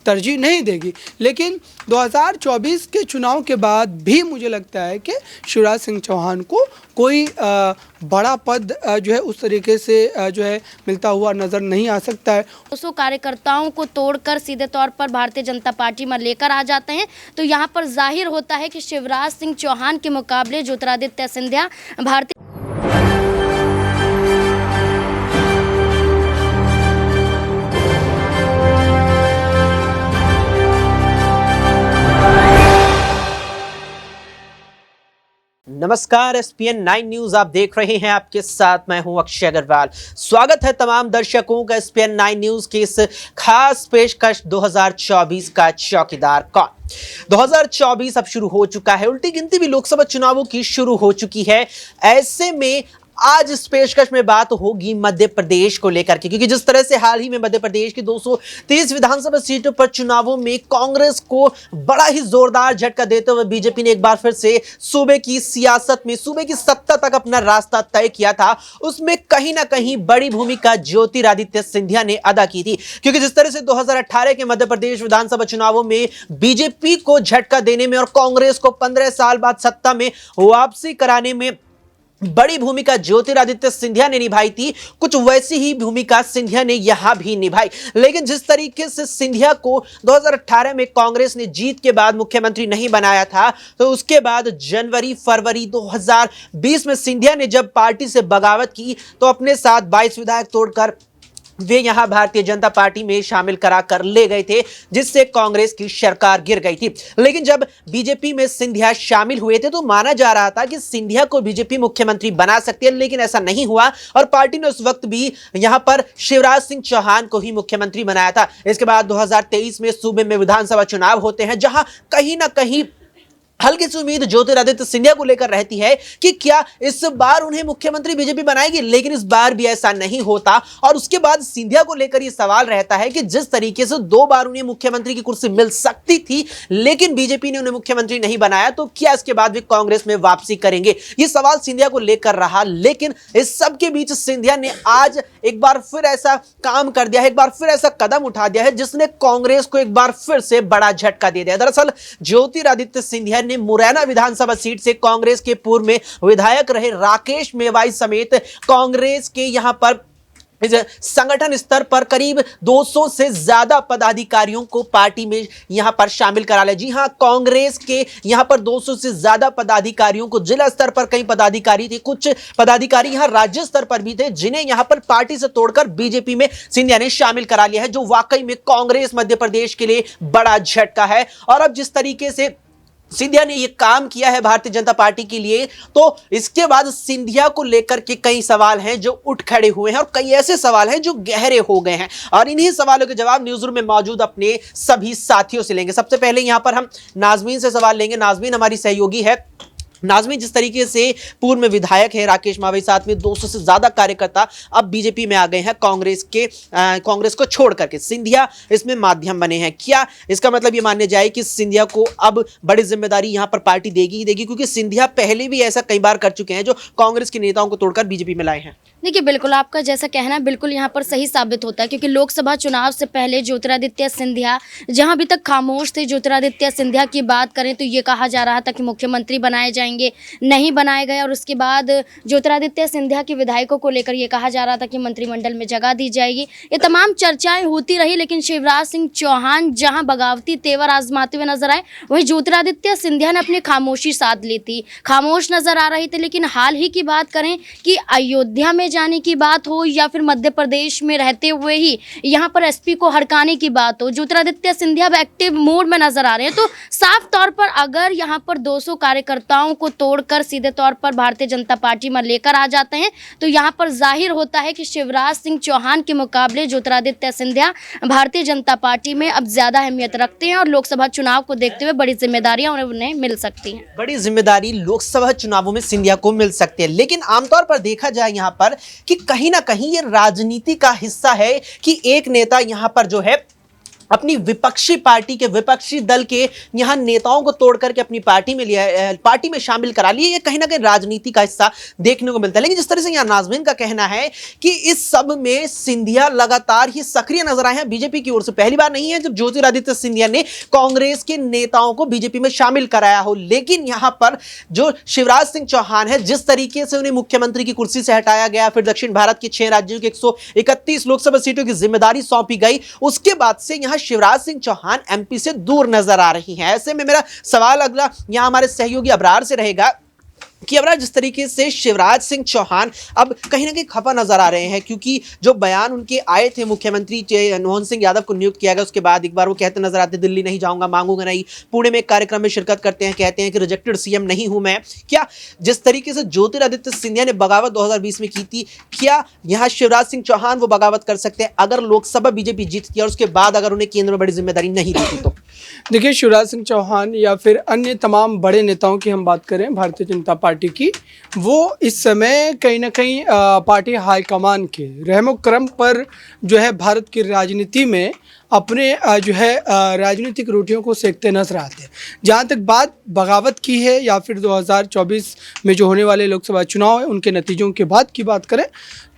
तरजीह नहीं देगी। लेकिन 2024 के चुनाव के बाद भी मुझे लगता है कि शिवराज सिंह चौहान को कोई बड़ा पद जो है उस तरीके से जो है मिलता हुआ नज़र नहीं आ सकता है। 200 कार्यकर्ताओं को तोड़कर सीधे तौर पर भारतीय जनता पार्टी में लेकर आ जाते हैं, तो यहाँ पर जाहिर होता है कि शिवराज सिंह चौहान के मुकाबले ज्योतिरादित्य सिंधिया भारतीय नमस्कार, एसपीएन 9 न्यूज आप देख रहे हैं। आपके साथ मैं हूं अक्षय अग्रवाल। स्वागत है तमाम दर्शकों का एसपीएन 9 न्यूज के इस खास पेशकश 2024 का चौकीदार कौन। 2024 अब शुरू हो चुका है, उल्टी गिनती भी लोकसभा चुनावों की शुरू हो चुकी है। ऐसे में आज इस पेशकश में बात होगी मध्य प्रदेश को लेकर के, क्योंकि जिस तरह से हाल ही में मध्य प्रदेश की 230 विधानसभा सीटों पर चुनावों में कांग्रेस को बड़ा ही जोरदार झटका देते हुए बीजेपी ने एक बार फिर से सूबे की सियासत में, सूबे की सत्ता तक अपना रास्ता तय किया था, उसमें कहीं ना कहीं बड़ी भूमिका ज्योतिरादित्य सिंधिया ने अदा की थी। क्योंकि जिस तरह से 2018 के मध्य प्रदेश विधानसभा चुनावों में बीजेपी को झटका देने में और कांग्रेस को 15 साल बाद सत्ता में वापसी कराने में बड़ी भूमिका ज्योतिरादित्य सिंधिया ने निभाई थी, कुछ वैसी ही भूमिका सिंधिया ने यहां भी निभाई। लेकिन जिस तरीके से सिंधिया को 2018 में कांग्रेस ने जीत के बाद मुख्यमंत्री नहीं बनाया था, तो उसके बाद जनवरी फरवरी 2020 में सिंधिया ने जब पार्टी से बगावत की तो अपने साथ 22 विधायक तोड़कर वे यहां भारतीय जनता पार्टी में शामिल करा कर ले गए थे, जिससे कांग्रेस की सरकार गिर गई थी। लेकिन जब बीजेपी में सिंधिया शामिल हुए थे तो माना जा रहा था कि सिंधिया को बीजेपी मुख्यमंत्री बना सकती है, लेकिन ऐसा नहीं हुआ और पार्टी ने उस वक्त भी यहां पर शिवराज सिंह चौहान को ही मुख्यमंत्री बनाया था। इसके बाद 2023 में सूबे में विधानसभा चुनाव होते हैं, जहां कहीं ना कहीं हल्की सी उम्मीद ज्योतिरादित्य सिंधिया को लेकर रहती है कि क्या इस बार उन्हें मुख्यमंत्री बीजेपी बनाएगी, लेकिन इस बार भी ऐसा नहीं होता। और उसके बाद सिंधिया को लेकर यह सवाल रहता है कि जिस तरीके से 2 बार उन्हें मुख्यमंत्री की कुर्सी मिल सकती थी, लेकिन बीजेपी ने उन्हें मुख्यमंत्री नहीं बनाया, तो क्या इसके बाद भी कांग्रेस में वापसी करेंगे, ये सवाल सिंधिया को लेकर रहा। लेकिन इस सब के बीच सिंधिया ने आज एक बार फिर ऐसा काम कर दिया है, एक बार फिर ऐसा कदम उठा दिया है जिसने कांग्रेस को एक बार फिर से बड़ा झटका दे दिया। दरअसल ज्योतिरादित्य सिंधिया ने मुरैना विधानसभा सीट से कांग्रेस के पूर्व में विधायक रहे राकेश मेवाई समेत कांग्रेस के यहां पर संगठन स्तर पर करीब 200 से ज्यादा पदाधिकारियों को पार्टी में यहां पर शामिल करा लिया। जी हां, कांग्रेस के यहां पर 200 से ज्यादा पदाधिकारियों को, जिला स्तर पर कई पदाधिकारी थे, कुछ पदाधिकारी यहां राज्य स्तर पर भी थे, जिन्हें यहां पर पार्टी से तोड़कर बीजेपी में सिंधिया ने शामिल करा लिया है, जो वाकई में कांग्रेस मध्य प्रदेश के लिए बड़ा झटका है। और अब जिस तरीके से सिंधिया ने यह काम किया है भारतीय जनता पार्टी के लिए, तो इसके बाद सिंधिया को लेकर के कई सवाल हैं जो उठ खड़े हुए हैं और कई ऐसे सवाल हैं जो गहरे हो गए हैं। और इन्हीं सवालों के जवाब न्यूज़ रूम में मौजूद अपने सभी साथियों से लेंगे। सबसे पहले यहां पर हम नाजमीन से सवाल लेंगे। नाजमीन हमारी सहयोगी है। नाजमीन, जिस तरीके से पूर्व में विधायक है राकेश मावई, साथ में 200 से ज्यादा कार्यकर्ता अब बीजेपी में आ गए हैं कांग्रेस को छोड़ करके, सिंधिया इसमें माध्यम बने हैं, क्या इसका मतलब ये मानने जाए कि सिंधिया को अब बड़ी जिम्मेदारी यहां पर पार्टी देगी ही देगी, क्योंकि सिंधिया पहले भी ऐसा कई बार कर चुके हैं जो कांग्रेस के नेताओं को तोड़कर बीजेपी में लाए हैं? देखिए, बिल्कुल आपका जैसा कहना बिल्कुल यहाँ पर सही साबित होता है, क्योंकि लोकसभा चुनाव से पहले ज्योतिरादित्य सिंधिया जहाँ अभी तक खामोश थे, ज्योतिरादित्य सिंधिया की बात करें तो ये कहा जा रहा था कि मुख्यमंत्री बनाए जाएंगे, नहीं बनाए गए। और उसके बाद ज्योतिरादित्य सिंधिया के विधायकों को लेकर ये कहा जा रहा था कि मंत्रिमंडल में जगह दी जाएगी। ये तमाम चर्चाएं होती रही, लेकिन शिवराज सिंह चौहान जहां बगावती तेवर आजमाते हुए नजर आए, वहीं ज्योतिरादित्य सिंधिया ने अपनी खामोशी साध ली थी, खामोश नजर आ रही थी। लेकिन हाल ही की बात करें कि अयोध्या में जाने की बात हो या फिर मध्य प्रदेश में रहते हुए ही यहाँ पर एसपी को हड़काने की बात हो, ज्योतिरादित्य सिंधिया एक्टिव मोड में नजर आ रहे हैं। तो साफ तौर पर अगर यहाँ पर 200 कार्यकर्ताओं को तोड़कर सीधे तौर पर भारतीय जनता पार्टी में लेकर आ जाते हैं, तो यहाँ पर जाहिर होता है कि शिवराज सिंह चौहान के मुकाबले ज्योतिरादित्य सिंधिया भारतीय जनता पार्टी में अब ज्यादा अहमियत रखते हैं और लोकसभा चुनाव को देखते हुए बड़ी जिम्मेदारियां उन्हें मिल सकती हैं। बड़ी जिम्मेदारी लोकसभा चुनावों में सिंधिया को मिल सकती है। लेकिन आमतौर पर देखा जाए यहाँ पर कि कहीं ना कहीं ये राजनीति का हिस्सा है कि एक नेता यहाँ पर जो है अपनी विपक्षी पार्टी के विपक्षी दल के यहां नेताओं को तोड़ करके अपनी पार्टी में लिया, पार्टी में शामिल करा लिए। ये कहीं ना कहीं राजनीति का हिस्सा देखने को मिलता है। लेकिन जिस तरह से यहां नाज़मीन का कहना है कि इस सब में सिंधिया लगातार ही सक्रिय नजर आए हैं बीजेपी की ओर से। पहली बार नहीं है जब ज्योतिरादित्य सिंधिया ने कांग्रेस के नेताओं को बीजेपी में शामिल कराया हो। लेकिन यहां पर जो शिवराज सिंह चौहान है, जिस तरीके से उन्हें मुख्यमंत्री की कुर्सी से हटाया गया, फिर दक्षिण भारत के 6 राज्यों की 131 लोकसभा सीटों की जिम्मेदारी सौंपी गई, उसके बाद से यहां शिवराज सिंह चौहान एमपी से दूर नजर आ रही हैं। ऐसे में मेरा सवाल अगला यहां हमारे सहयोगी अबरार से रहेगा कि अबरार, जिस तरीके से शिवराज सिंह चौहान अब कहीं ना कहीं खफा नजर आ रहे हैं, क्योंकि जो बयान उनके आए थे मुख्यमंत्री मनमोहन सिंह यादव को नियुक्त किया गया, उसके बाद एक बार वो कहते नजर आते दिल्ली नहीं जाऊंगा, मांगूंगा नहीं। पुणे में एक कार्यक्रम में शिरकत करते हैं, कहते हैं कि रिजेक्टेड सीएम नहीं हूं मैं। क्या जिस तरीके से ज्योतिरादित्य सिंधिया ने बगावत 2020 में की थी, क्या यहां शिवराज सिंह चौहान वो बगावत कर सकते हैं अगर लोकसभा बीजेपी जीतती है और उसके बाद अगर उन्हें केंद्र में बड़ी जिम्मेदारी नहीं देती तो? देखिए, शिवराज सिंह चौहान या फिर अन्य तमाम बड़े नेताओं की हम बात करें भारतीय जनता पार्टी की, वो इस समय कहीं ना कहीं पार्टी हाईकमान के रहमो करम पर जो है भारत की राजनीति में अपने जो है राजनीतिक रोटियों को सेकते नजर आते हैं। जहाँ तक बात बगावत की है या फिर 2024 में जो होने वाले लोकसभा चुनाव है उनके नतीजों के बाद की बात करें,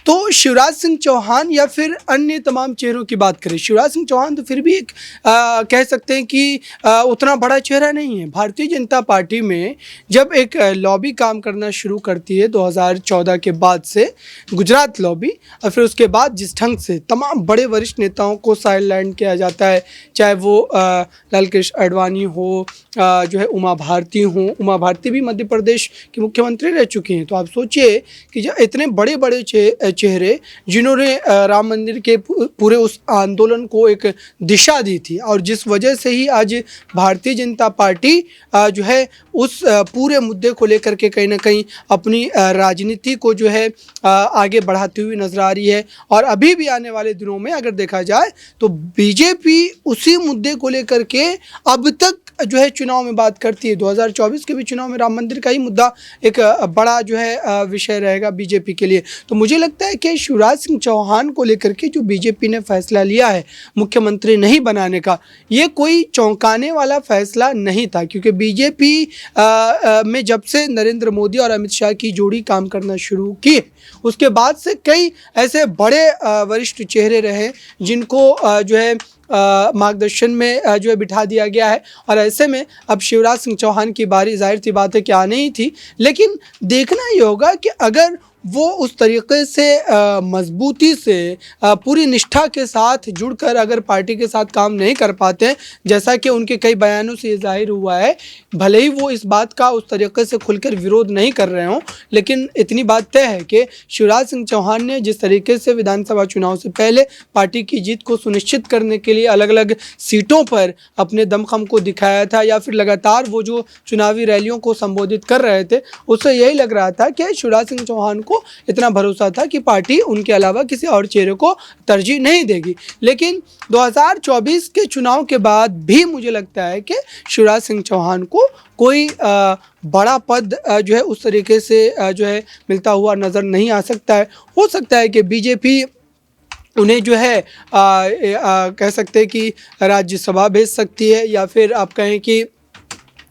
तो शिवराज सिंह चौहान या फिर अन्य तमाम चेहरों की बात करें, शिवराज सिंह चौहान तो फिर भी एक कह सकते हैं कि उतना बड़ा चेहरा नहीं है। भारतीय जनता पार्टी में जब एक लॉबी काम करना शुरू करती है 2014 के बाद से, गुजरात लॉबी, और फिर उसके बाद जिस ढंग से तमाम बड़े वरिष्ठ नेताओं को साइडलाइन किया जाता है, चाहे वो लाल कृष्ण आडवाणी हो, जो है उमा भारती भी मध्य प्रदेश की मुख्यमंत्री रह चुकी हैं। तो आप सोचिए कि जब इतने बड़े बड़े चेहरे जिन्होंने राम मंदिर के पूरे उस आंदोलन को एक दिशा दी थी, और जिस वजह से ही आज भारतीय जनता पार्टी जो है उस पूरे मुद्दे को लेकर के कहीं ना कहीं अपनी राजनीति को जो है आगे बढ़ाती हुई नजर आ रही है। और अभी भी आने वाले दिनों में अगर देखा जाए तो बीजेपी उसी मुद्दे को लेकर के अब तक जो है चुनाव में बात करती है। 2024 के भी चुनाव में राम मंदिर का ही मुद्दा एक बड़ा जो है विषय रहेगा बीजेपी के लिए। तो मुझे लगता है कि शिवराज सिंह चौहान को लेकर के जो बीजेपी ने फैसला लिया है मुख्यमंत्री नहीं बनाने का, ये कोई चौंकाने वाला फैसला नहीं था, क्योंकि बीजेपी में जब से नरेंद्र मोदी और अमित शाह की जोड़ी काम करना शुरू की, उसके बाद से कई ऐसे बड़े वरिष्ठ चेहरे रहे जिनको जो है मार्गदर्शन में जो है बिठा दिया गया है। और ऐसे में अब शिवराज सिंह चौहान की बारी जाहिर सी बात है कि आनी ही थी। लेकिन देखना ही होगा कि अगर वो उस तरीके से मजबूती से पूरी निष्ठा के साथ जुड़कर अगर पार्टी के साथ काम नहीं कर पाते हैं, जैसा कि उनके कई बयानों से ये जाहिर हुआ है, भले ही वो इस बात का उस तरीके से खुलकर विरोध नहीं कर रहे हों, लेकिन इतनी बात तय है कि शिवराज सिंह चौहान ने जिस तरीके से विधानसभा चुनाव से पहले पार्टी की जीत को सुनिश्चित करने के लिए अलग अलग सीटों पर अपने दमखम को दिखाया था, या फिर लगातार वो जो चुनावी रैलियों को संबोधित कर रहे थे, उससे यही लग रहा था कि शिवराज सिंह चौहान को इतना भरोसा था कि पार्टी उनके अलावा किसी और चेहरे को तरजीह नहीं देगी। लेकिन 2024 के चुनाव के बाद भी मुझे लगता है कि शिवराज सिंह चौहान को कोई बड़ा पद जो है उस तरीके से जो है मिलता हुआ नज़र नहीं आ सकता है। हो सकता है कि बीजेपी उन्हें जो है कह सकते हैं कि राज्यसभा भेज सकती है, या फिर आप कहें कि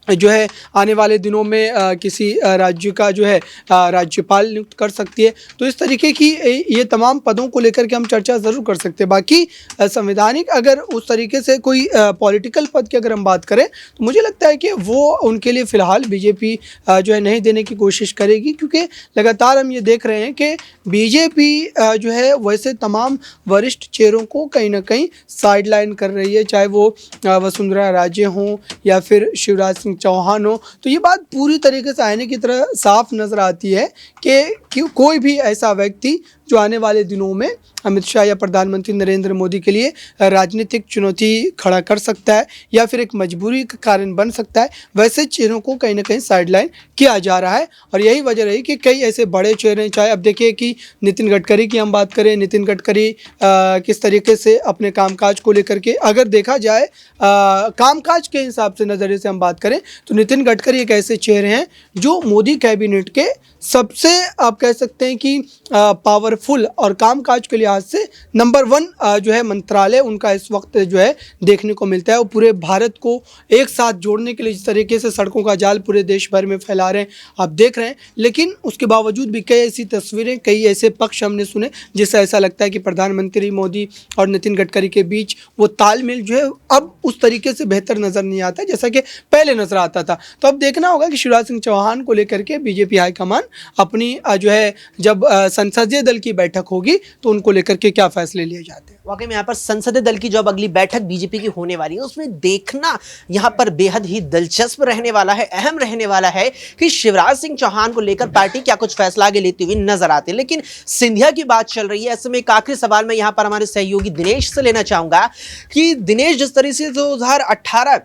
जो है आने वाले दिनों में किसी राज्य का जो है राज्यपाल नियुक्त कर सकती है। तो इस तरीके की ये तमाम पदों को लेकर के हम चर्चा ज़रूर कर सकते हैं। बाकी संवैधानिक अगर उस तरीके से कोई पॉलिटिकल पद की अगर हम बात करें, तो मुझे लगता है कि वो उनके लिए फ़िलहाल बीजेपी जो है नहीं देने की कोशिश करेगी, क्योंकि लगातार हम ये देख रहे हैं कि बीजेपी जो है वैसे तमाम वरिष्ठ चेहरों को कहीं ना कहीं साइडलाइन कर रही है, चाहे वो वसुंधरा राजे हों या फिर शिवराज सिंह चौहान हो। तो ये बात पूरी तरीके से आईने की तरह साफ नज़र आती है कि कोई भी ऐसा व्यक्ति जो आने वाले दिनों में अमित शाह या प्रधानमंत्री नरेंद्र मोदी के लिए राजनीतिक चुनौती खड़ा कर सकता है, या फिर एक मजबूरी का कारण बन सकता है, वैसे चेहरों को कहीं ना कहीं साइडलाइन किया जा रहा है। और यही वजह रही कि कई ऐसे बड़े चेहरे, चाहे अब देखिए कि नितिन गडकरी की हम बात करें, नितिन गडकरी किस तरीके से अपने कामकाज को लेकर के अगर देखा जाए कामकाज के हिसाब से नज़रिए से हम बात करें, तो नितिन गडकरी एक ऐसे चेहरे हैं जो मोदी कैबिनेट के सबसे आप कह सकते हैं कि पावरफुल पावरफुल और कामकाज के लिहाज से नंबर 1 जो है मंत्रालय उनका इस वक्त जो है देखने को मिलता है। और पूरे भारत को एक साथ जोड़ने के लिए जिस तरीके से सड़कों का जाल पूरे देश भर में फैला रहे हैं आप देख रहे हैं, लेकिन उसके बावजूद भी कई ऐसी तस्वीरें, कई ऐसे पक्ष हमने सुने जिससे ऐसा लगता है कि प्रधानमंत्री मोदी और नितिन गडकरी के बीच वो तालमेल जो है अब उस तरीके से बेहतर नज़र नहीं आता जैसा कि पहले नजर आता था। तो अब देखना होगा कि शिवराज सिंह चौहान को लेकर के बीजेपी हाईकमान अपनी जो है जब संसदीय दल की बैठक होगी तो उनको लेकर के क्या फैसले लिए जाते हैं। वाकई में यहाँ पर संसदीय दल की जो अब अगली बैठक बीजेपी की होने वाली है उसमें देखना यहाँ पर बेहद ही दिलचस्प रहने वाला है, अहम रहने वाला है कि शिवराज सिंह चौहान को लेकर पार्टी क्या कुछ फैसला आगे लेती हुई नजर आती है। लेकिन सिंधिया की बात चल रही है, ऐसे में एक आखिरी सवाल मैं यहाँ पर हमारे सहयोगी दिनेश से लेना चाहूंगा कि दिनेश, जिस तरह से 2018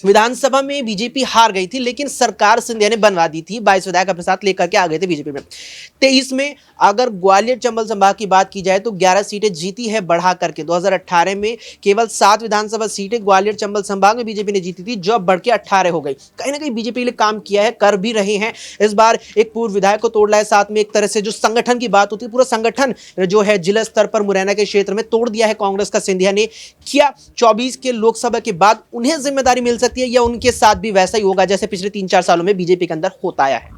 विधानसभा में बीजेपी हार गई थी लेकिन सरकार सिंधिया ने बनवा दी थी, 22 विधायक अपने साथ लेकर के आ गए थे बीजेपी में। 23 में अगर ग्वालियर चंबल संभाग की बात की जाए तो 11 सीटें जीती है बढ़ा करके। 2018 में केवल 7 विधानसभा सीटें ग्वालियर चंबल संभाग में बीजेपी ने जीती थी, जो अब बढ़ के 18 हो गई। कहीं ना कहीं बीजेपी ने काम किया है, कर भी रहे हैं। इस बार एक पूर्व विधायक को तोड़ लाए, साथ में एक तरह से जो संगठन की बात होती है पूरा संगठन जो है जिला स्तर पर मुरैना के क्षेत्र में तोड़ दिया है कांग्रेस का सिंधिया ने। क्या 24 के लोकसभा के बाद उन्हें जिम्मेदारी मिल सकती है या उनके साथ भी वैसा ही होगा जैसे पिछले 3-4 सालों में बीजेपी के अंदर होता आया है?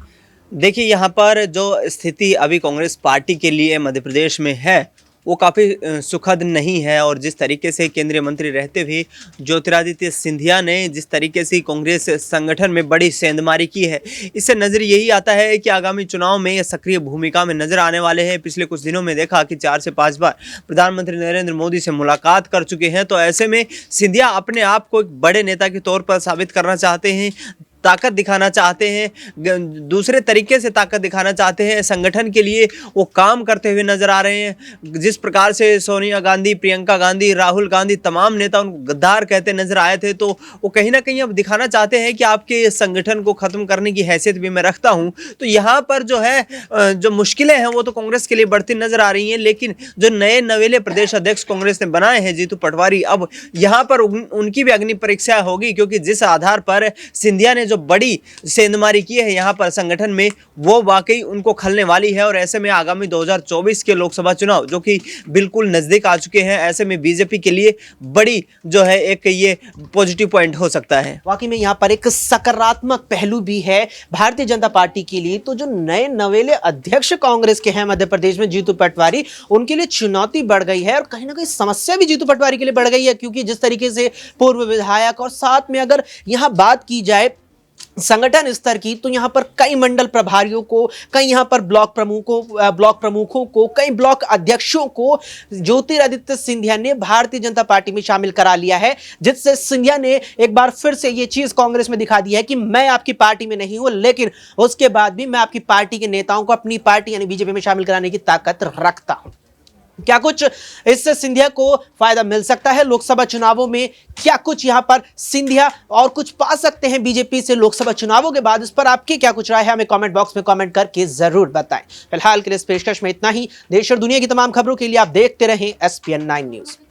देखिए, यहाँ पर जो स्थिति अभी कांग्रेस पार्टी के लिए मध्य प्रदेश में है वो काफ़ी सुखद नहीं है। और जिस तरीके से केंद्रीय मंत्री रहते हुए ज्योतिरादित्य सिंधिया ने जिस तरीके से कांग्रेस संगठन में बड़ी सेंधमारी की है, इससे नज़र यही आता है कि आगामी चुनाव में ये सक्रिय भूमिका में नजर आने वाले हैं। पिछले कुछ दिनों में देखा कि 4 से 5 बार प्रधानमंत्री नरेंद्र मोदी से मुलाकात कर चुके हैं। तो ऐसे में सिंधिया अपने आप को एक बड़े नेता के तौर पर साबित करना चाहते हैं, ताकत दिखाना चाहते हैं, दूसरे तरीके से ताकत दिखाना चाहते हैं। संगठन के लिए वो काम करते हुए नजर आ रहे हैं। जिस प्रकार से सोनिया गांधी, प्रियंका गांधी, राहुल गांधी तमाम नेता उनको गद्दार कहते नजर आए थे, तो वो कहीं ना कहीं अब दिखाना चाहते हैं कि आपके संगठन को ख़त्म करने की हैसियत भी मैं रखता हूँ। तो यहाँ पर जो है जो मुश्किलें हैं वो तो कांग्रेस के लिए बढ़ती नजर आ रही हैं। लेकिन जो नए नवेले प्रदेश अध्यक्ष कांग्रेस ने बनाए हैं जीतू पटवारी, अब यहाँ पर उनकी भी अग्नि परीक्षा होगी, क्योंकि जिस आधार पर सिंधिया ने जो बड़ी सेंधमारी की है यहाँ पर संगठन में, वो वाकई उनको खलने वाली है। और ऐसे में आगामी 2024 के लोकसभा चुनाव जो कि बिल्कुल नजदीक आ चुके हैं, ऐसे में बीजेपी के लिए बड़ी जो है एक ये पॉजिटिव पॉइंट हो सकता है। वाकई में यहाँ पर एक सकारात्मक पहलू भी है भारतीय जनता पार्टी के लिए। तो जो नए नवेले अध्यक्ष कांग्रेस के हैं मध्य प्रदेश में जीतू पटवारी, उनके लिए चुनौती बढ़ गई है और कहीं ना कहीं समस्या भी जीतू पटवारी के लिए बढ़ गई है, क्योंकि जिस तरीके से पूर्व विधायक और साथ में अगर यहाँ बात की जाए संगठन स्तर की, तो यहाँ पर कई मंडल प्रभारियों को, कई यहाँ पर ब्लॉक प्रमुखों को, कई ब्लॉक अध्यक्षों को ज्योतिरादित्य सिंधिया ने भारतीय जनता पार्टी में शामिल करा लिया है, जिससे सिंधिया ने एक बार फिर से ये चीज कांग्रेस में दिखा दी है कि मैं आपकी पार्टी में नहीं हूं, लेकिन उसके बाद भी मैं आपकी पार्टी के नेताओं को अपनी पार्टी यानी बीजेपी में शामिल कराने की ताकत रखता हूं। क्या कुछ इससे सिंधिया को फायदा मिल सकता है लोकसभा चुनावों में? क्या कुछ यहां पर सिंधिया और कुछ पा सकते हैं बीजेपी से लोकसभा चुनावों के बाद? इस पर आपकी क्या कुछ राय है, हमें कमेंट बॉक्स में कमेंट करके जरूर बताएं। फिलहाल के लिए इस पेशकश में इतना ही। देश और दुनिया की तमाम खबरों के लिए आप देखते रहें SPN 9 न्यूज।